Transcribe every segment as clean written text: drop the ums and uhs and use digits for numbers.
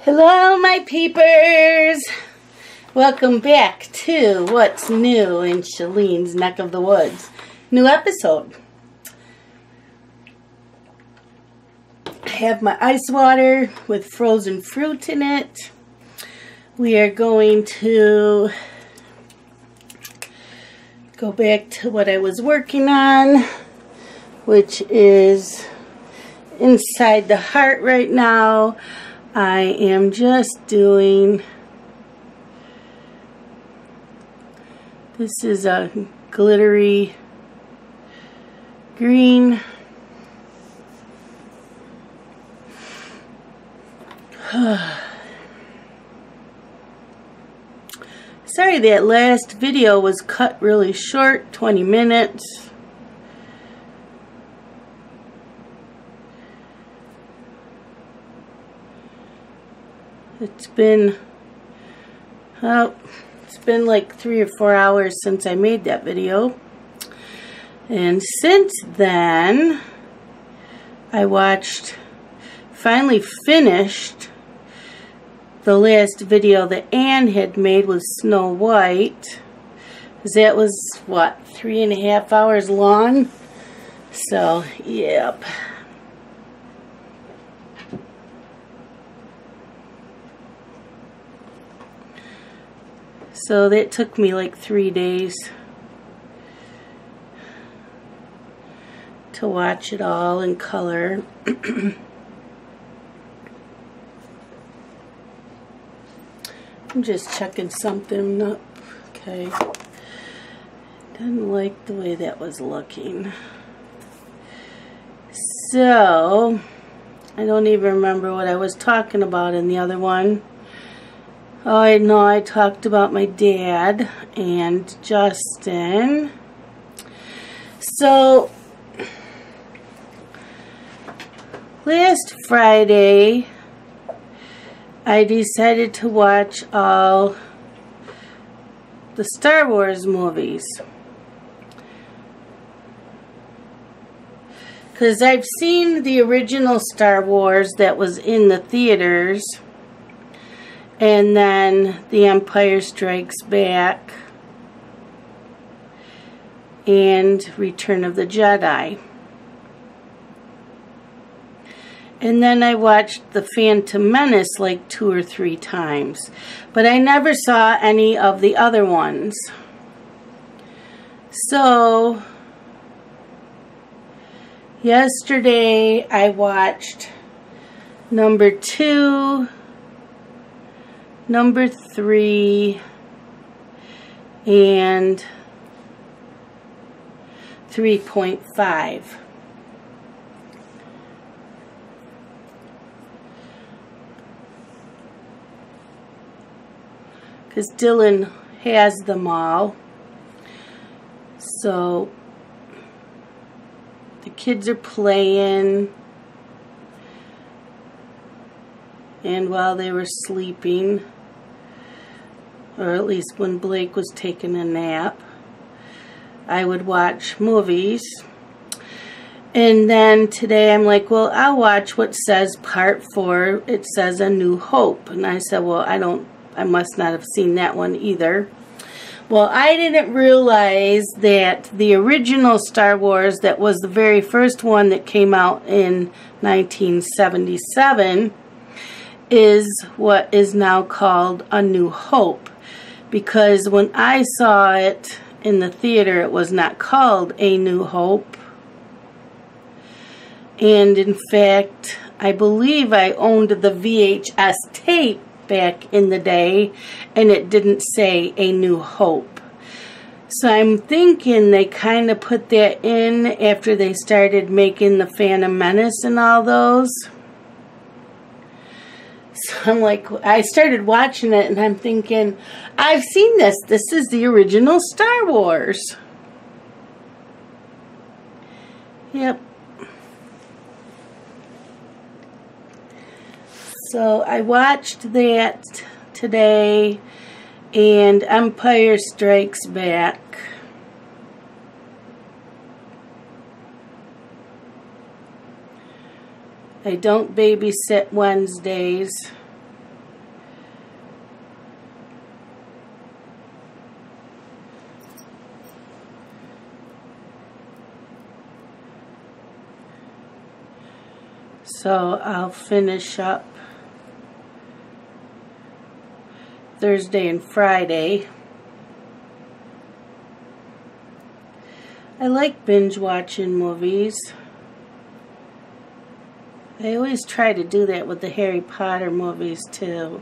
Hello, my peepers! Welcome back to What's New in Shalene's Neck of the Woods. New episode. I have my ice water with frozen fruit in it. We are going to go back to what I was working on, which is inside the heart right now. I am just doing, this is a glittery green. Sorry that last video was cut really short, 20 minutes. It's been like 3 or 4 hours since I made that video. And since then, I finally finished the last video that Anne had made with Snow White. That was, what, 3.5 hours long? So, yep. So that took me like 3 days to watch it all in color. I'm just checking something up. Okay. Didn't like the way that was looking. So, I don't even remember what I was talking about in the other one. Oh, I know I talked about my dad and Justin. So, last Friday, I decided to watch all the Star Wars movies. Because I've seen the original Star Wars that was in the theaters. And then The Empire Strikes Back and Return of the Jedi. And then I watched The Phantom Menace like 2 or 3 times. But I never saw any of the other ones. So, yesterday I watched number 2, number 3, and 3.5. Because Dylan has them all. So the kids are playing. And while they were sleeping, or at least when Blake was taking a nap, I would watch movies. And then today I'm like, well, I'll watch what says part 4. It says A New Hope. And I said, well, I must not have seen that one either. Well, I didn't realize that the original Star Wars, that was the very first one that came out in 1977, is what is now called A New Hope. Because when I saw it in the theater, it was not called A New Hope. And in fact, I believe I owned the VHS tape back in the day, and it didn't say A New Hope. So I'm thinking they kind of put that in after they started making the Phantom Menace and all those. So I'm like, I started watching it and I'm thinking, I've seen this. This is the original Star Wars. Yep. So I watched that today, and Empire Strikes Back. I don't babysit Wednesdays. So I'll finish up Thursday and Friday. I like binge watching movies. I always try to do that with the Harry Potter movies too.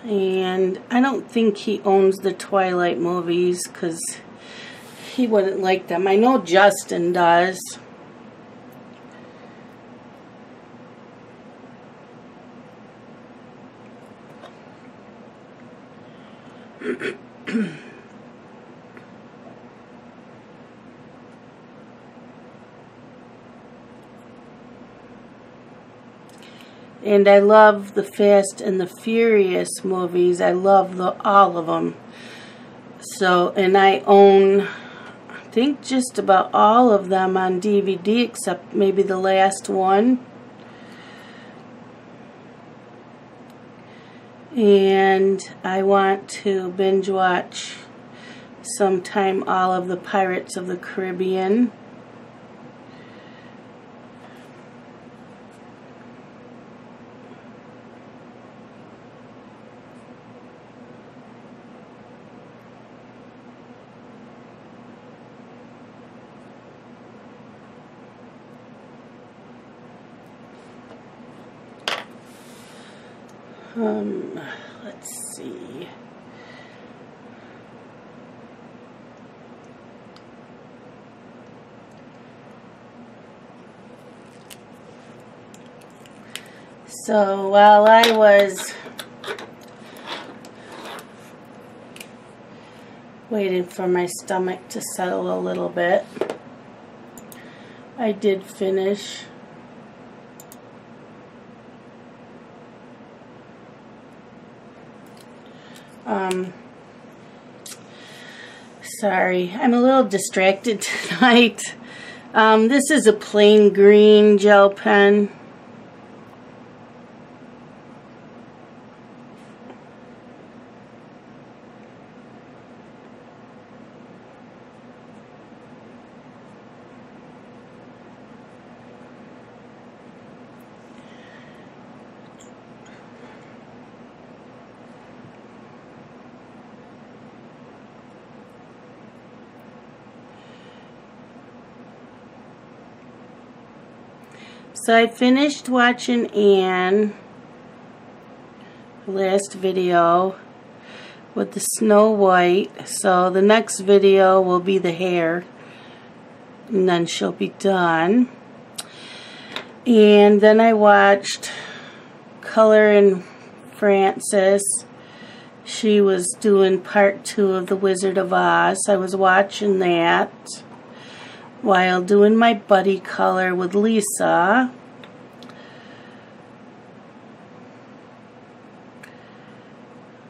And I don't think he owns the Twilight movies because he wouldn't like them. I know Justin does. And I love the Fast and the Furious movies. I love all of them. So, and I own, I think, just about all of them on DVD except maybe the last one. And I want to binge watch sometime all of the Pirates of the Caribbean. Let's see. So while I was waiting for my stomach to settle a little bit, I did finish sorry, I'm a little distracted tonight. This is a plain green gel pen. So I finished watching Anne, last video, with the Snow White. So the next video will be the hair, and then she'll be done. And then I watched Color in Frances. She was doing part 2 of The Wizard of Oz. I was watching that while doing my buddy color with Lisa.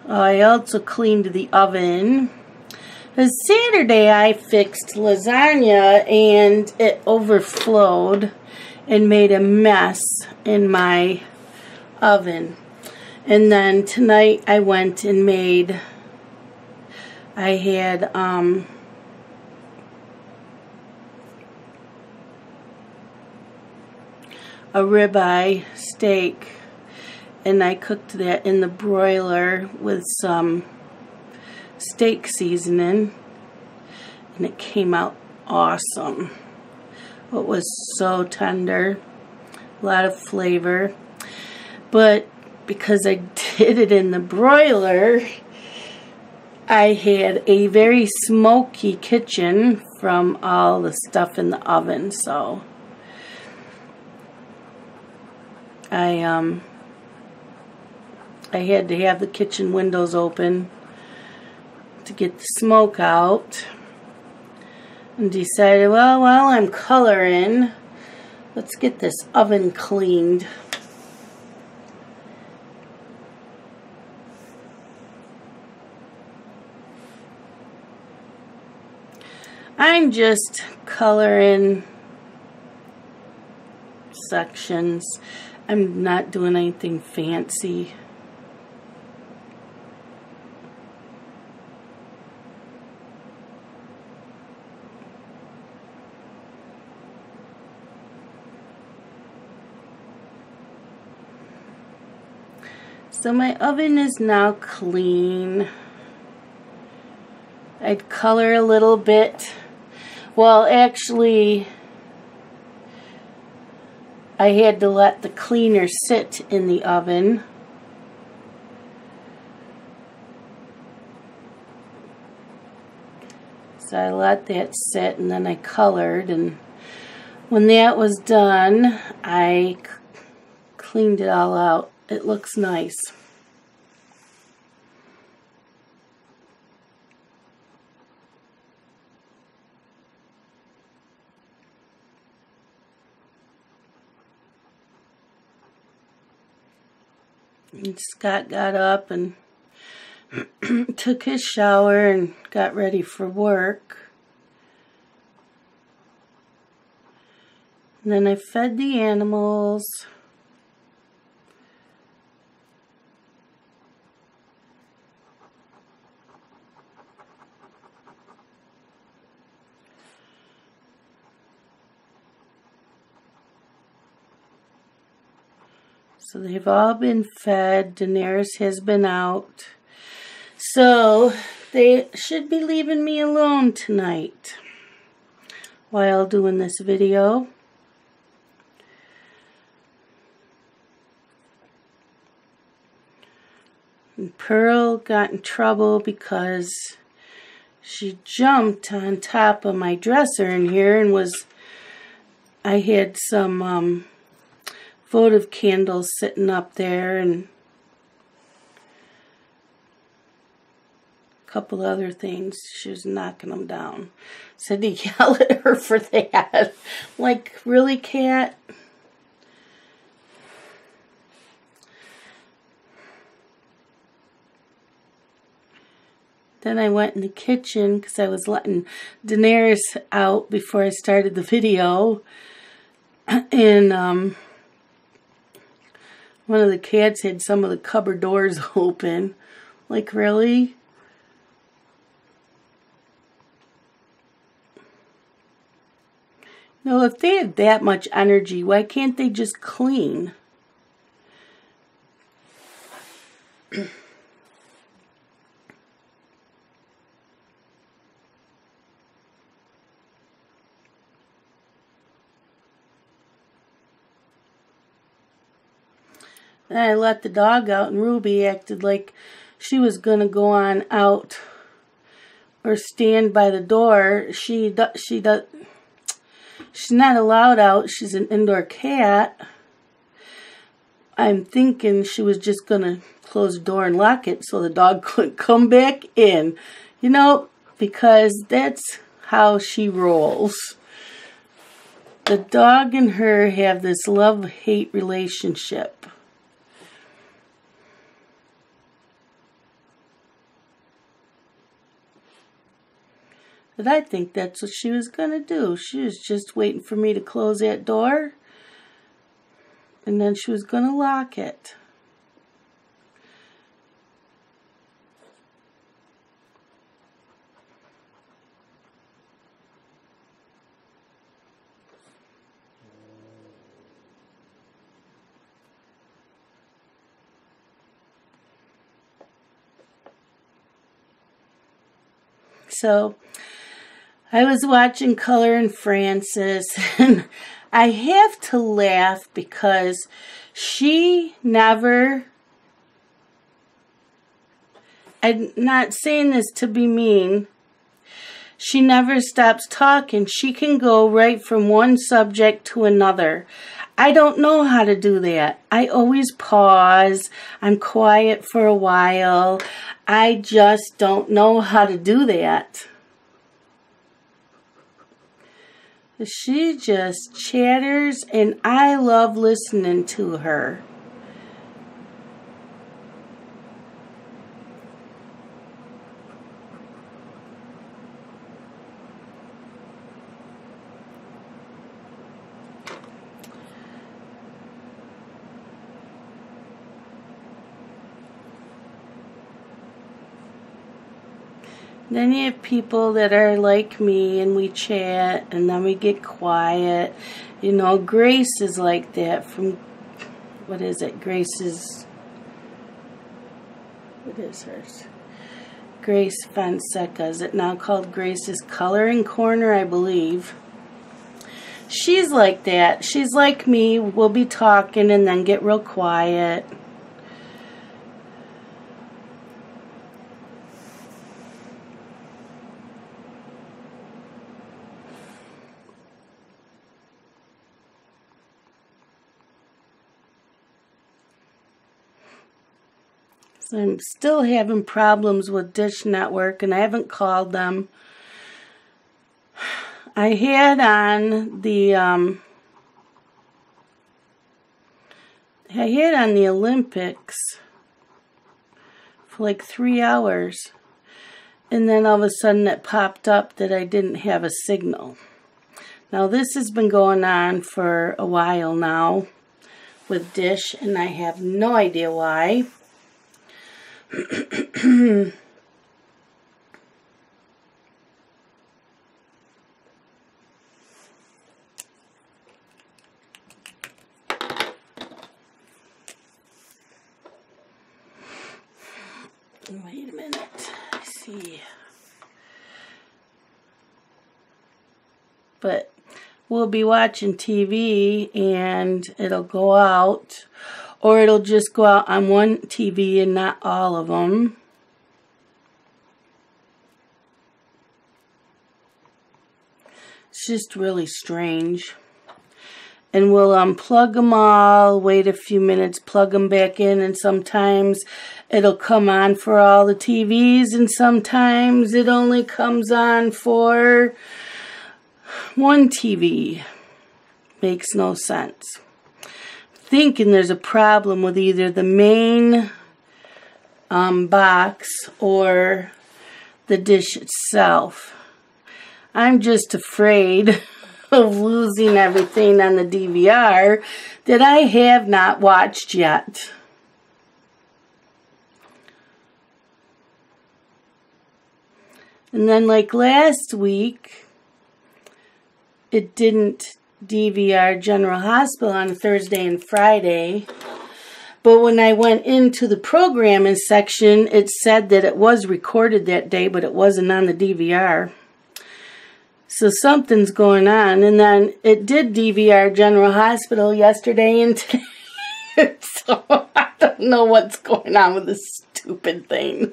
I also cleaned the oven. Because Saturday I fixed lasagna and it overflowed and made a mess in my oven. And then tonight I went and made, I had a ribeye steak, and I cooked that in the broiler with some steak seasoning, and it came out awesome. It was so tender, a lot of flavor, but because I did it in the broiler, I had a very smoky kitchen from all the stuff in the oven, so I had to have the kitchen windows open to get the smoke out, and decided, well, while I'm coloring, let's get this oven cleaned. I'm just coloring sections. I'm not doing anything fancy. So my oven is now clean. I'd color a little bit. Well, actually, I had to let the cleaner sit in the oven. So I let that sit and then I colored, and when that was done, I cleaned it all out. It looks nice. And Scott got up and took his shower and got ready for work. And then I fed the animals. So they've all been fed. Daenerys has been out. So they should be leaving me alone tonight while doing this video. And Pearl got in trouble because she jumped on top of my dresser in here and I had some votive candles sitting up there and a couple other things. She was knocking them down. Said to yell at her for that. Like, really, Cat? Then I went in the kitchen because I was letting Daenerys out before I started the video. And one of the cats had some of the cupboard doors open. Like, really? No, if they have that much energy, why can't they just clean? Then I let the dog out, and Ruby acted like she was going to go on out or stand by the door. She's not allowed out. She's an indoor cat. I'm thinking she was just going to close the door and lock it so the dog couldn't come back in. You know, because that's how she rolls. The dog and her have this love-hate relationship. But I think that's what she was going to do. She was just waiting for me to close that door. And then she was going to lock it. So I was watching Color and Francis, and I have to laugh because she never, I'm not saying this to be mean, she never stops talking. She can go right from one subject to another. I don't know how to do that. I always pause. I'm quiet for a while. I just don't know how to do that. She just chatters, and I love listening to her. Then you have people that are like me, and we chat, and then we get quiet. You know, Grace is like that from, what is it? Grace's What is hers? Grace Fonseca. Is it now called Grace's Coloring Corner, I believe? She's like that. She's like me. We'll be talking and then get real quiet. So I'm still having problems with Dish Network, and I haven't called them. I had on the Olympics for like 3 hours, and then all of a sudden it popped up that I didn't have a signal. Now this has been going on for a while now with Dish, and I have no idea why. Wait a minute. Let's see. But we'll be watching TV and it'll go out, or it'll just go out on one TV and not all of them. It's just really strange. And we'll unplug them all, wait a few minutes, plug them back in, and sometimes it'll come on for all the TVs, and sometimes it only comes on for one TV. Makes no sense. Thinking there's a problem with either the main box or the dish itself. I'm just afraid of losing everything on the DVR that I have not watched yet. And then like last week, it didn't DVR General Hospital on Thursday and Friday. But when I went into the programming section, it said that it was recorded that day, but it wasn't on the DVR. So something's going on. And then it did DVR General Hospital yesterday and today. So I don't know what's going on with this stupid thing.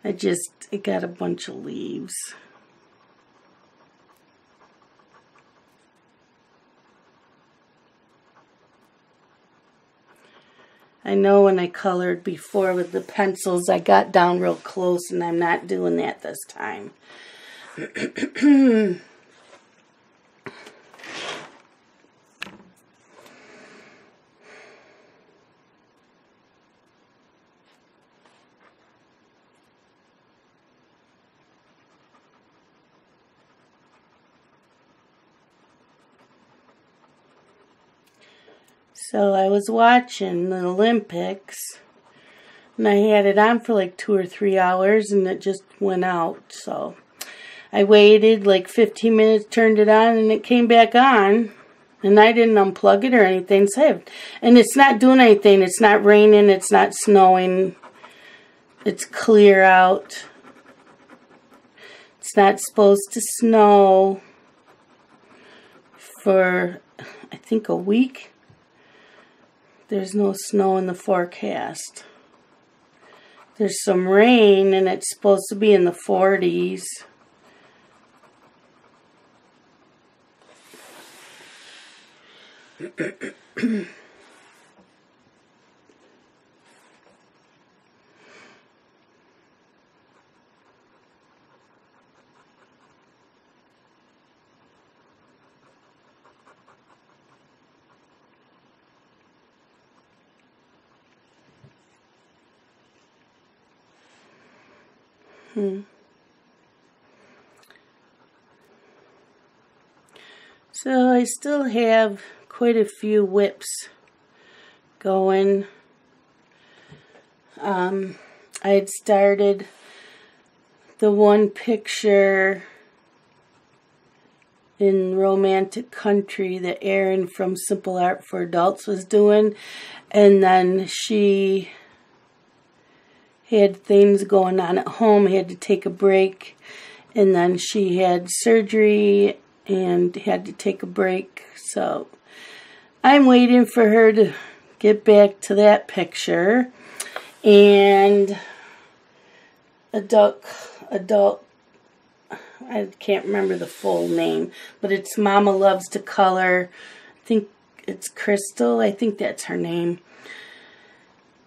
I got a bunch of leaves. I know when I colored before with the pencils, I got down real close, and I'm not doing that this time. So I was watching the Olympics, and I had it on for like 2 or 3 hours, and it just went out. So I waited like 15 minutes, turned it on, and it came back on. And I didn't unplug it or anything. And it's not doing anything. It's not raining. It's not snowing. It's clear out. It's not supposed to snow for, I think, a week. There's no snow in the forecast. There's some rain, and it's supposed to be in the 40s. So I still have quite a few whips going. I had started, the one picture, in Romantic Country that Erin from Simple Art for Adults was doing. And then she had things going on at home, had to take a break. And then she had surgery and had to take a break. So I'm waiting for her to get back to that picture. And adult, I can't remember the full name, but it's Mama Loves to Color. I think it's Crystal. I think that's her name.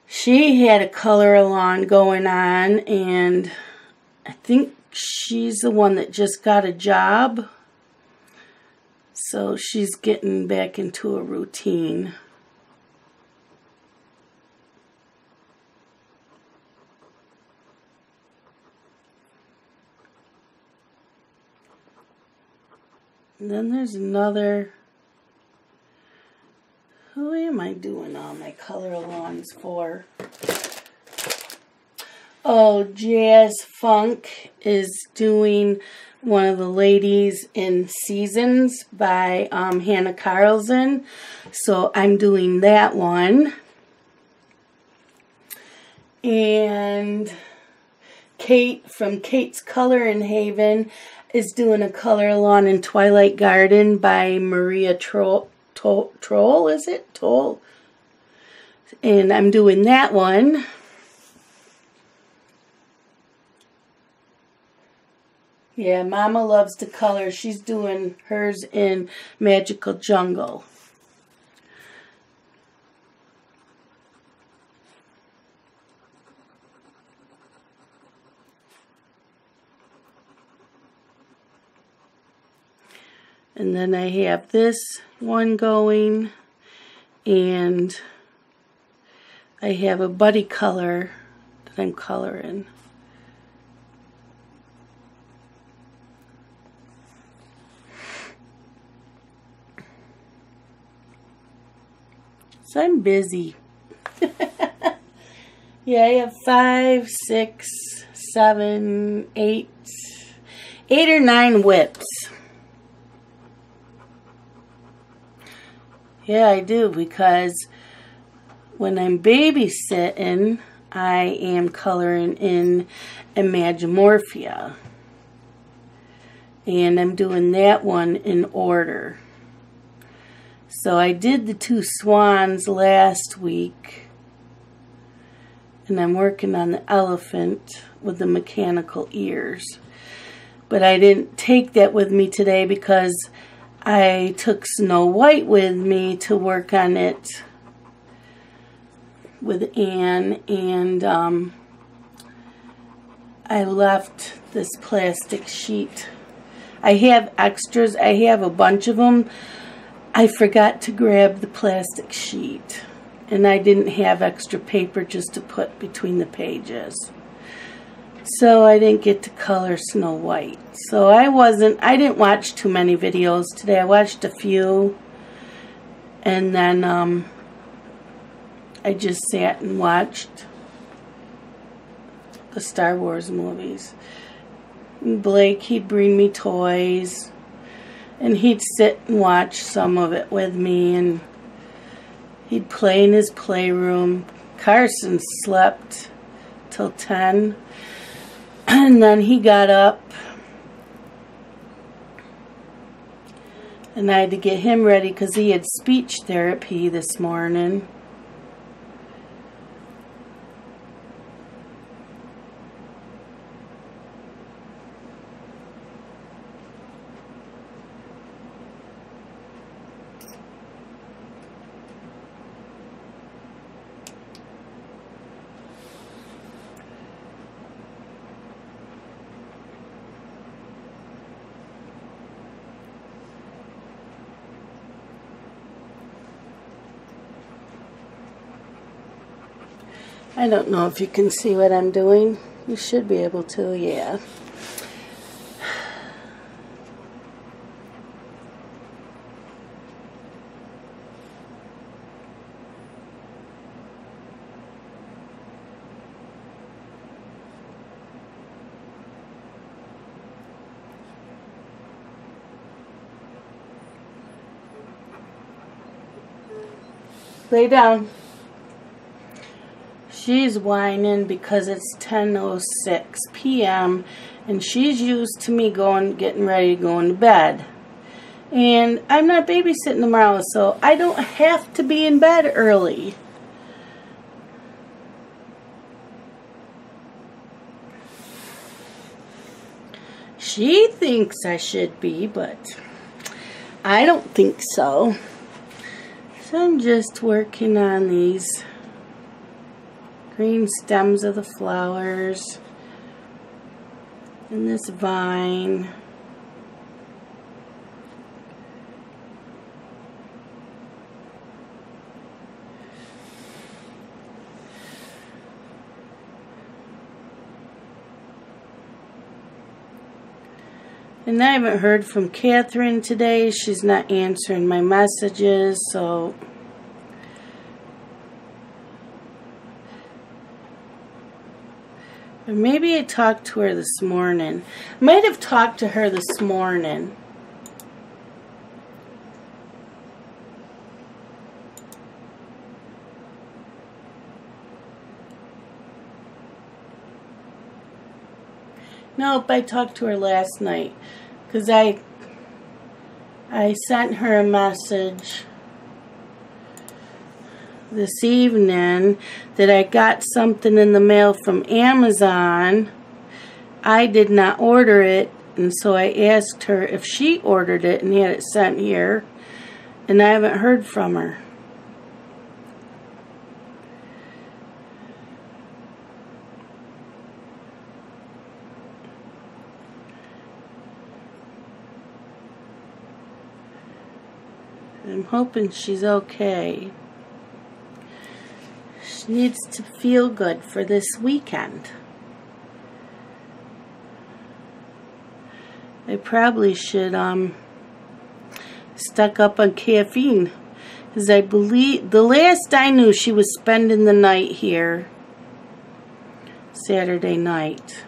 She had a color-along going on, and I think she's the one that just got a job. So she's getting back into a routine. And then there's another. Who am I doing all my color-alongs for? Oh, Jazz Funk is doing one of the Ladies in Seasons by Hannah Carlson. So I'm doing that one. And Kate from Kate's Color in Haven is doing a color-along in Twilight Garden by Maria Troll, is it? Toll. And I'm doing that one. Yeah, Mama Loves to Color. She's doing hers in Magical Jungle. And then I have this one going, and I have a buddy color that I'm coloring. So I'm busy. Yeah, I have 5, 6, 7, 8 or 9 whips. Yeah, I do, because when I'm babysitting, I am coloring in Imagimorphia. And I'm doing that one in order. So I did the 2 swans last week. And I'm working on the elephant with the mechanical ears. But I didn't take that with me today because I took Snow White with me to work on it with Anne, and I left this plastic sheet. I have extras. I have a bunch of them. I forgot to grab the plastic sheet, and I didn't have extra paper just to put between the pages. So I didn't get to color Snow White. So I didn't watch too many videos today. I watched a few. And then I just sat and watched the Star Wars movies. And Blake, he'd bring me toys. And he'd sit and watch some of it with me. And he'd play in his playroom. Carson slept till 10. And then he got up, and I had to get him ready because he had speech therapy this morning. I don't know if you can see what I'm doing. You should be able to, yeah. Lay down. She's whining because it's 10:06 p.m. and she's used to me getting ready to go to bed. And I'm not babysitting tomorrow, so I don't have to be in bed early. She thinks I should be, but I don't think so. So I'm just working on these green stems of the flowers and this vine. And I haven't heard from Catherine today. She's not answering my messages, so or maybe I talked to her this morning. I might have talked to her this morning. Nope, I talked to her last night because I sent her a message this evening that I got something in the mail from Amazon. I did not order it, and so I asked her if she ordered it and had it sent here, and I haven't heard from her. I'm hoping she's okay. She needs to feel good for this weekend. I probably should stock up on caffeine, because I believe the last I knew she was spending the night here Saturday night.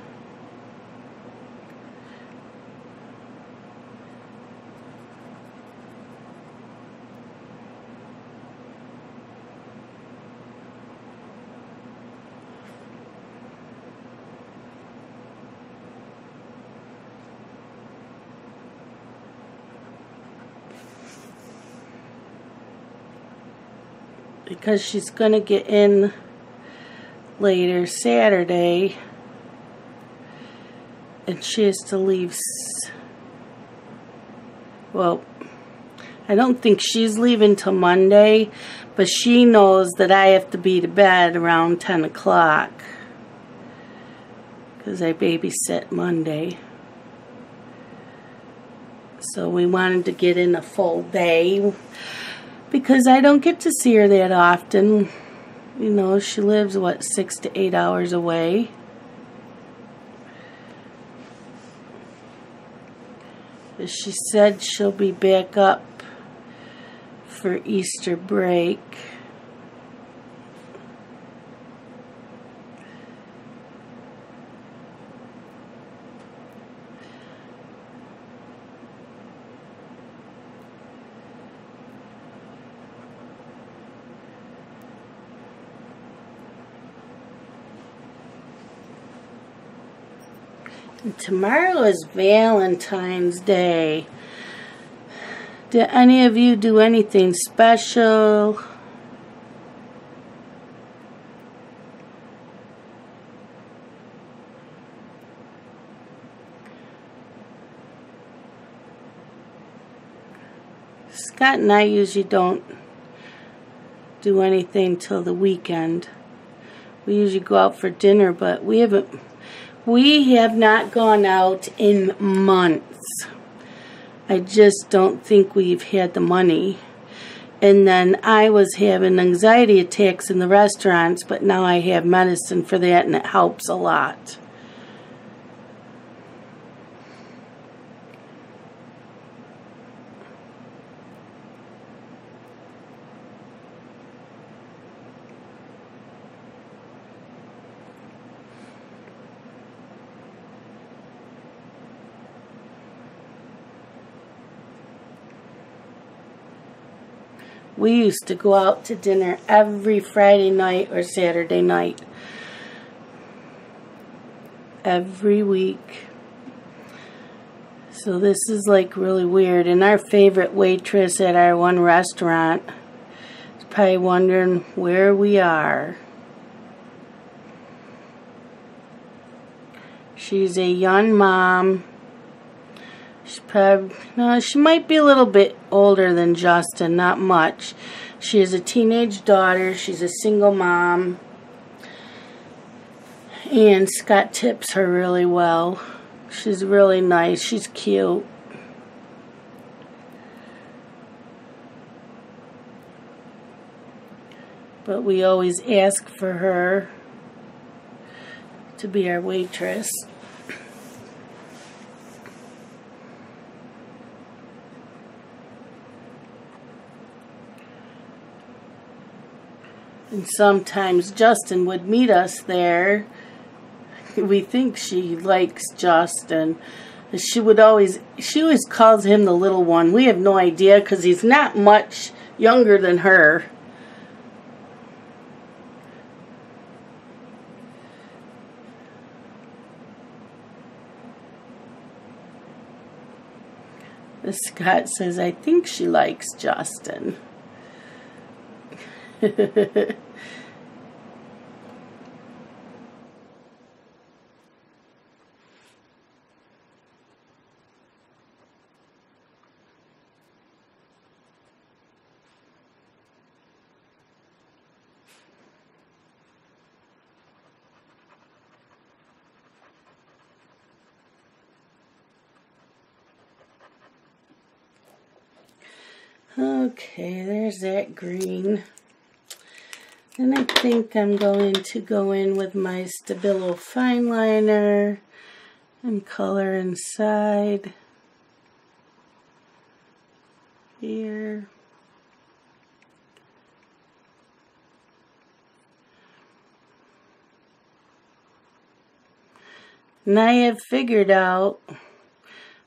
Because she's going to get in later Saturday, and she has to leave. Well, I don't think she's leaving till Monday, but she knows that I have to be to bed around 10 o'clock because I babysit Monday. So we wanted to get in a full day, because I don't get to see her that often. You know, she lives, what, 6 to 8 hours away. But she said she'll be back up for Easter break. And tomorrow is Valentine's Day. Did any of you do anything special? Scott and I usually don't do anything till the weekend. We usually go out for dinner, but we have not gone out in months. I just don't think we've had the money. And then I was having anxiety attacks in the restaurants, but now I have medicine for that, and it helps a lot. We used to go out to dinner every Friday night or Saturday night. Every week. So this is like really weird. And our favorite waitress at our one restaurant is probably wondering where we are. She's a young mom. She's probably, no, she might be a little bit older than Justin, not much. She has a teenage daughter. She's a single mom. And Scott tips her really well. She's really nice. She's cute. But we always ask for her to be our waitress. And sometimes Justin would meet us there. We think she likes Justin. She always calls him the little one. We have no idea because he's not much younger than her. Scott says, I think she likes Justin. Okay, there's that green. And I think I'm going to go in with my Stabilo fine liner and color inside here. And I have figured out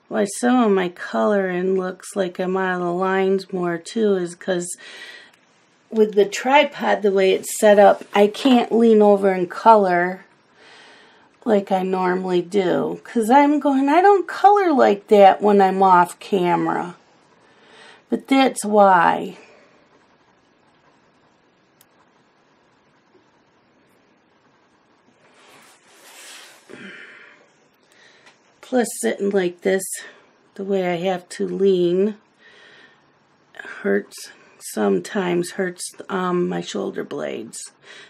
why some of my coloring looks like I'm out of the lines more too, is because with the tripod, the way it's set up, I can't lean over and color like I normally do. Because I'm going, I don't color like that when I'm off camera. But that's why. Plus sitting like this, the way I have to lean, hurts. Sometimes hurts my shoulder blades.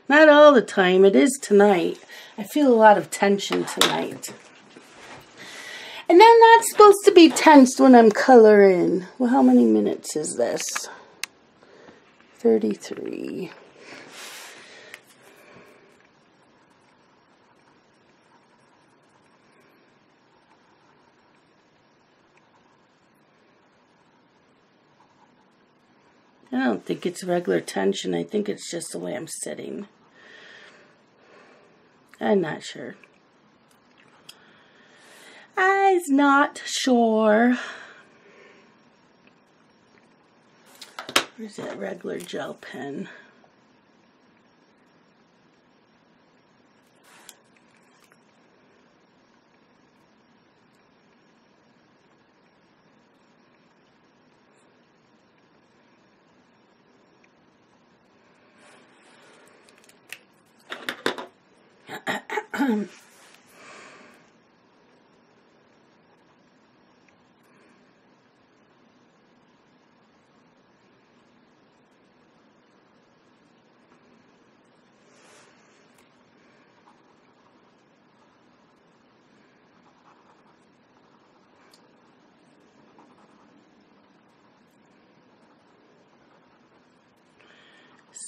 Not all the time. It is tonight. I feel a lot of tension tonight. And I'm not supposed to be tensed when I'm coloring. Well, how many minutes is this? 33. I don't think it's regular tension. I think it's just the way I'm sitting. I'm not sure. I'm not sure. Where's that regular gel pen?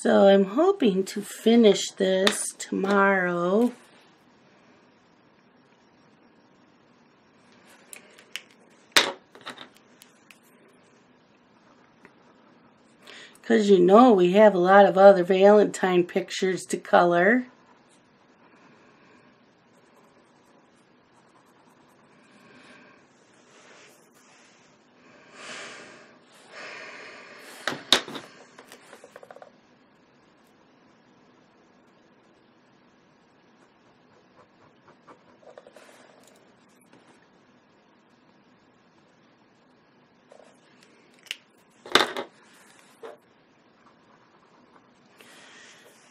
So I'm hoping to finish this tomorrow. Because you know we have a lot of other Valentine pictures to color.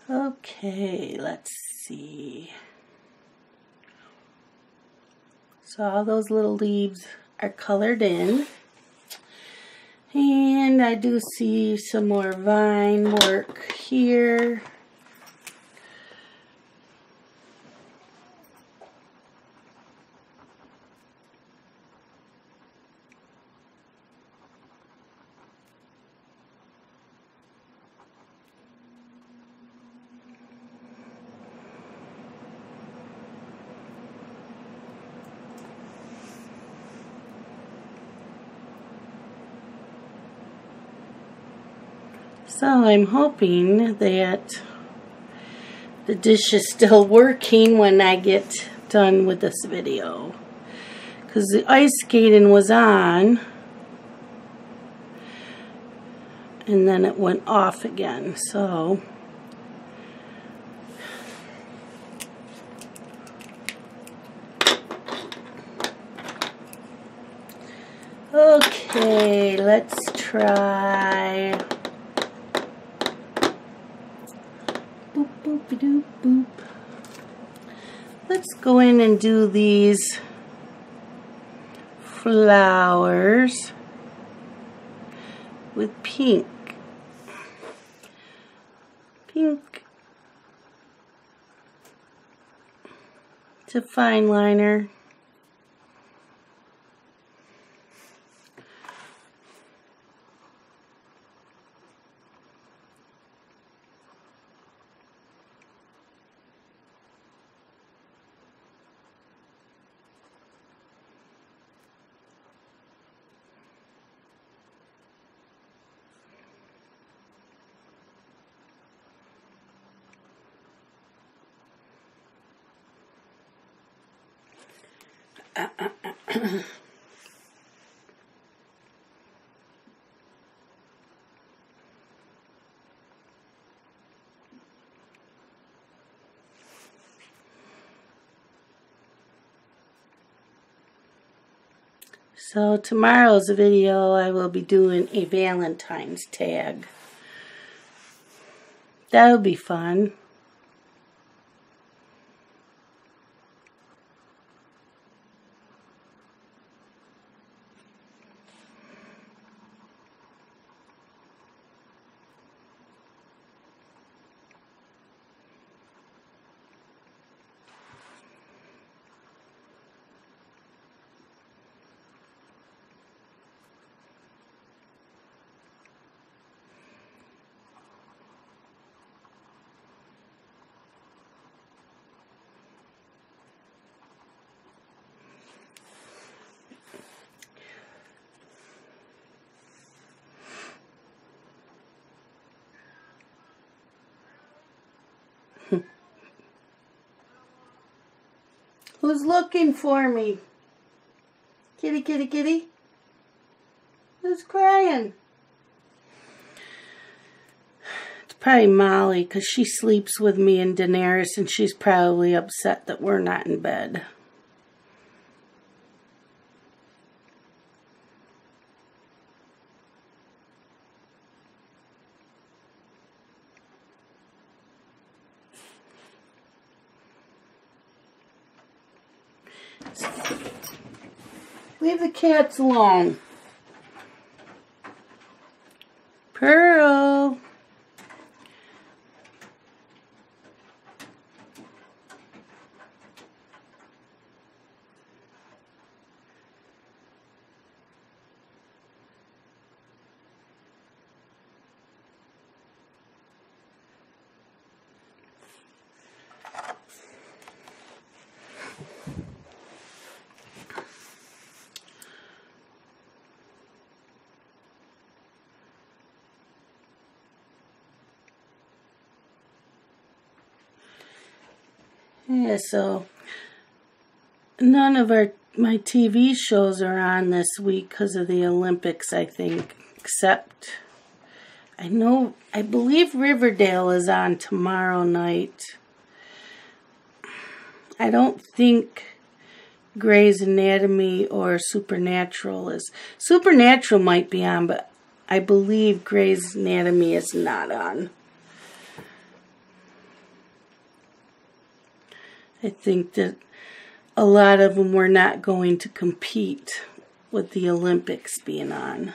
Okay, let's see. So all those little leaves are colored in. And I do see some more vine work here. So I'm hoping that the dish is still working when I get done with this video. Because the ice skating was on and then it went off again. So okay, let's try. Boop, boop, doop, boop. Let's go in and do these flowers with pink. Pink. It's a fine liner. So tomorrow's video I will be doing a Valentine's tag. That'll be fun. Who's looking for me? Kitty, kitty, kitty? Who's crying? It's probably Molly, because she sleeps with me and Daenerys, and she's probably upset that we're not in bed. Leave the cats alone. Pearl. Yeah, so none of my TV shows are on this week because of the Olympics, I think, except I believe Riverdale is on tomorrow night. I don't think Grey's Anatomy or Supernatural is. Supernatural might be on, but I believe Grey's Anatomy is not on. I think that a lot of them were not going to compete with the Olympics being on.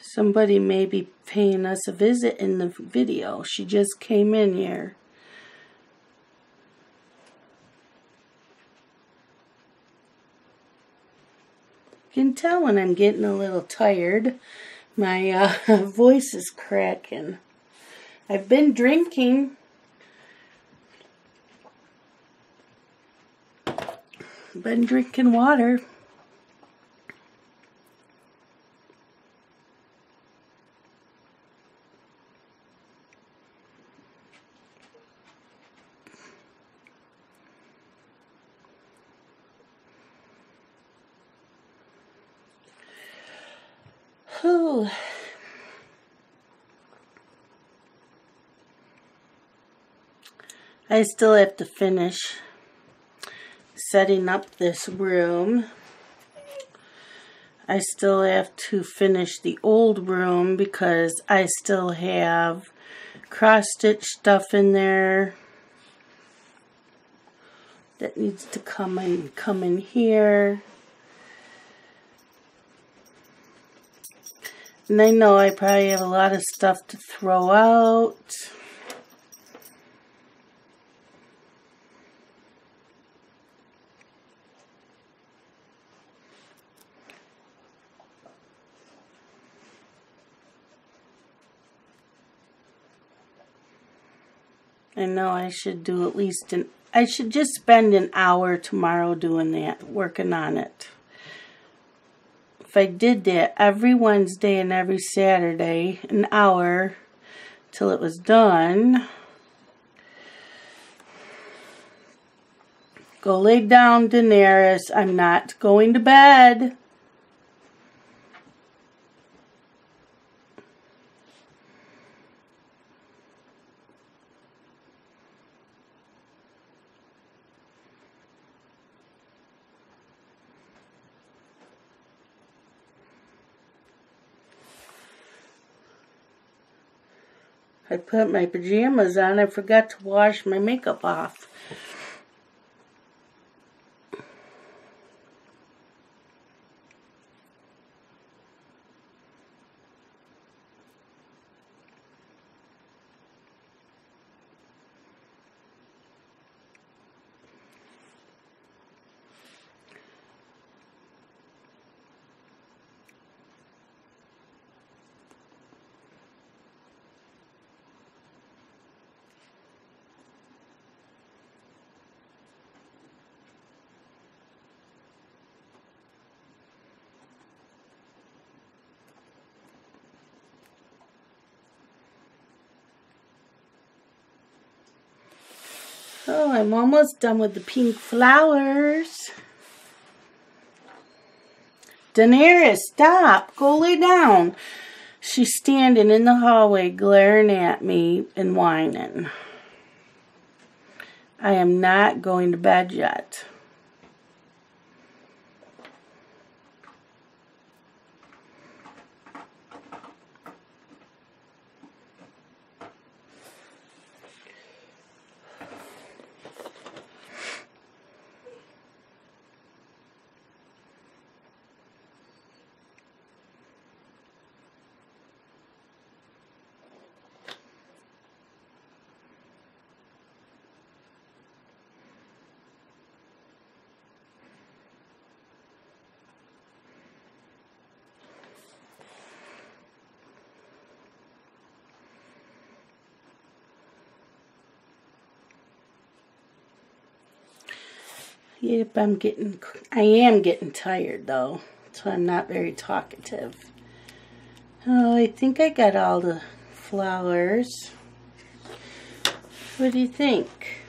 Somebody may be paying us a visit in the video. She just came in here. You can tell when I'm getting a little tired. My voice is cracking. I've been drinking. Been drinking water. Whew. I still have to finish setting up this room. I still have to finish the old room because I still have cross-stitch stuff in there that needs to come in here. And I know I probably have a lot of stuff to throw out. I know I should do at least I should just spend an hour tomorrow doing that, working on it. If I did that every Wednesday and every Saturday, an hour till it was done. Go lay down, Daenerys. I'm not going to bed. I put my pajamas on. I forgot to wash my makeup off. Oh, I'm almost done with the pink flowers. Daenerys, stop. Go lay down. She's standing in the hallway glaring at me and whining. I am not going to bed yet. Yep, I am getting tired though, so I'm not very talkative. Oh, I think I got all the flowers. What do you think?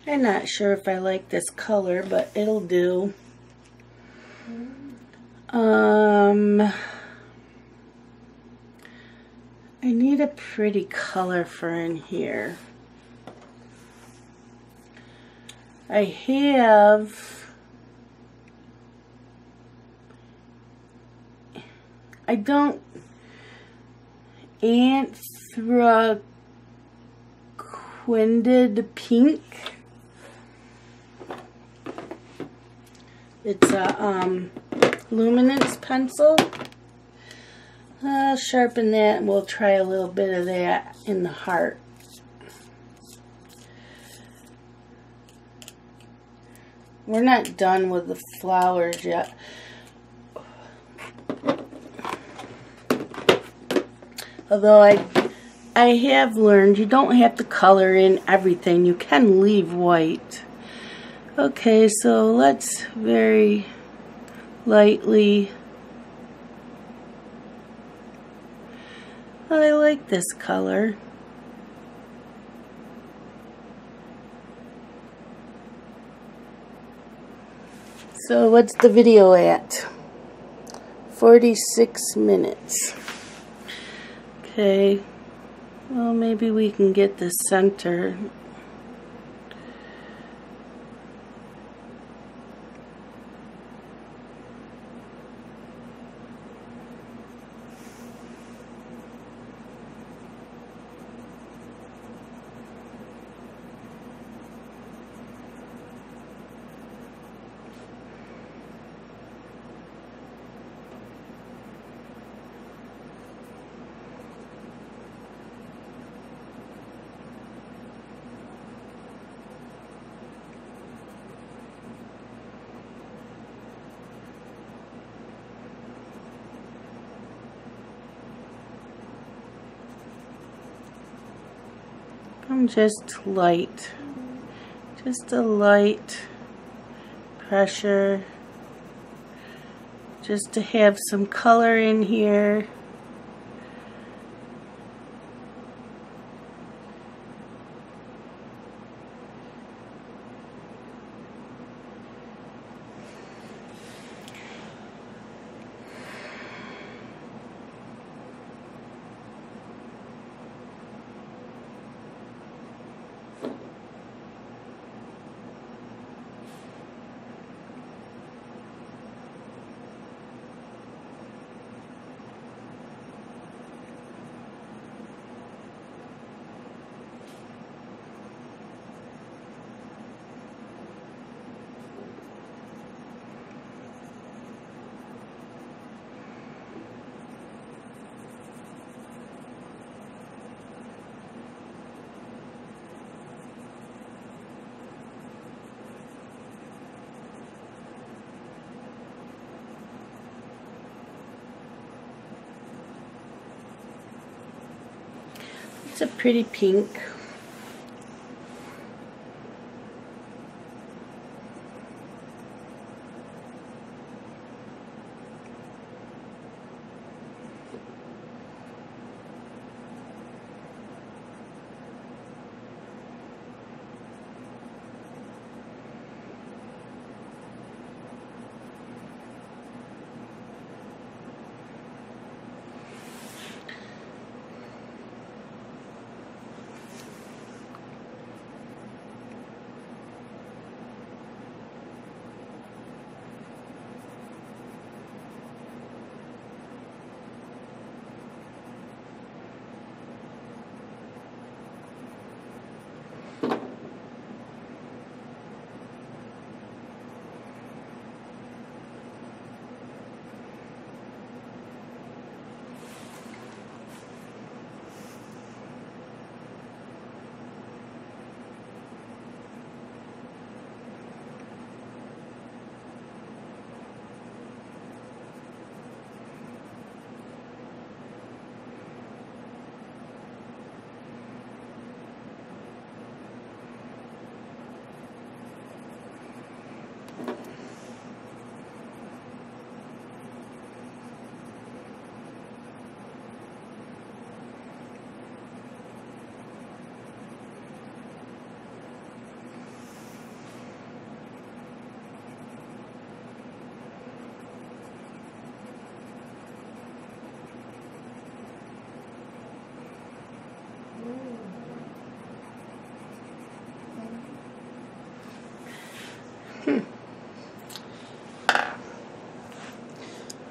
I'm not sure if I like this color, but it'll do. I need a pretty color for in here. I have, I don't, Anthraquinid Pink. It's a Luminance pencil. I'll sharpen that and we'll try a little bit of that in the heart. We're not done with the flowers yet. Although I have learned you don't have to color in everything. You can leave white. Okay, so let's very lightly. I like this color. So what's the video at? 46 minutes. Okay, well maybe we can get the center. I'm just light, just a light pressure, just to have some color in here. It's a pretty pink.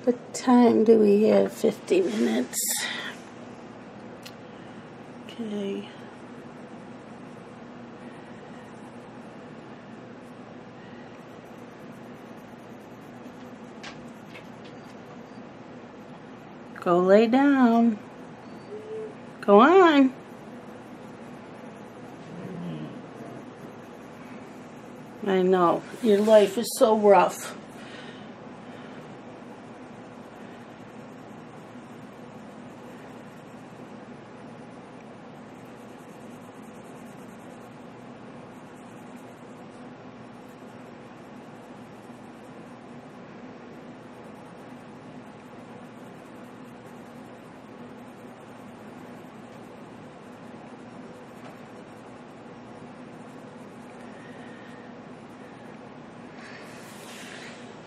What time do we have? 50 minutes. Okay. Go lay down. Go on. I know. Your life is so rough.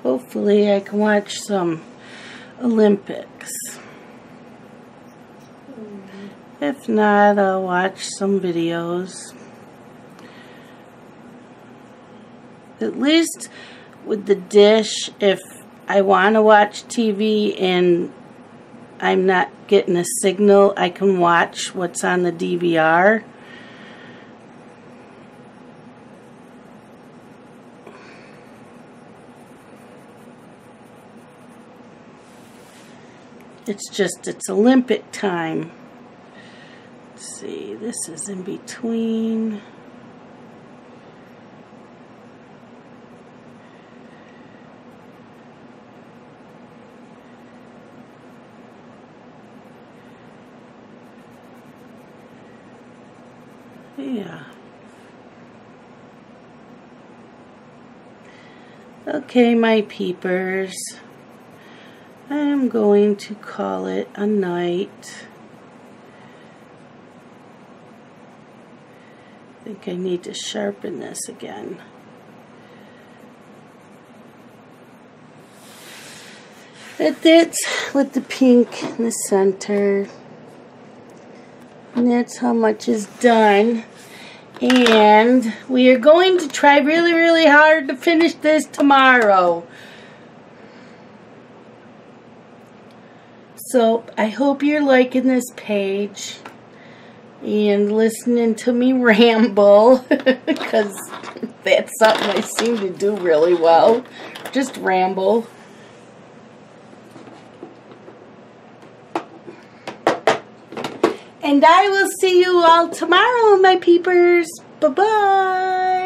Hopefully I can watch some Olympics. If not, I'll watch some videos. At least with the dish, if I want to watch TV and I'm not getting a signal, I can watch what's on the DVR. It's Olympic time. Let's see, this is in between. Yeah. Okay, my peepers. I'm going to call it a night. I think I need to sharpen this again. That's with the pink in the center. And that's how much is done. And we are going to try really, really hard to finish this tomorrow. So I hope you're liking this page and listening to me ramble, because that's something I seem to do really well, just ramble. And I will see you all tomorrow, my peepers. Bye-bye.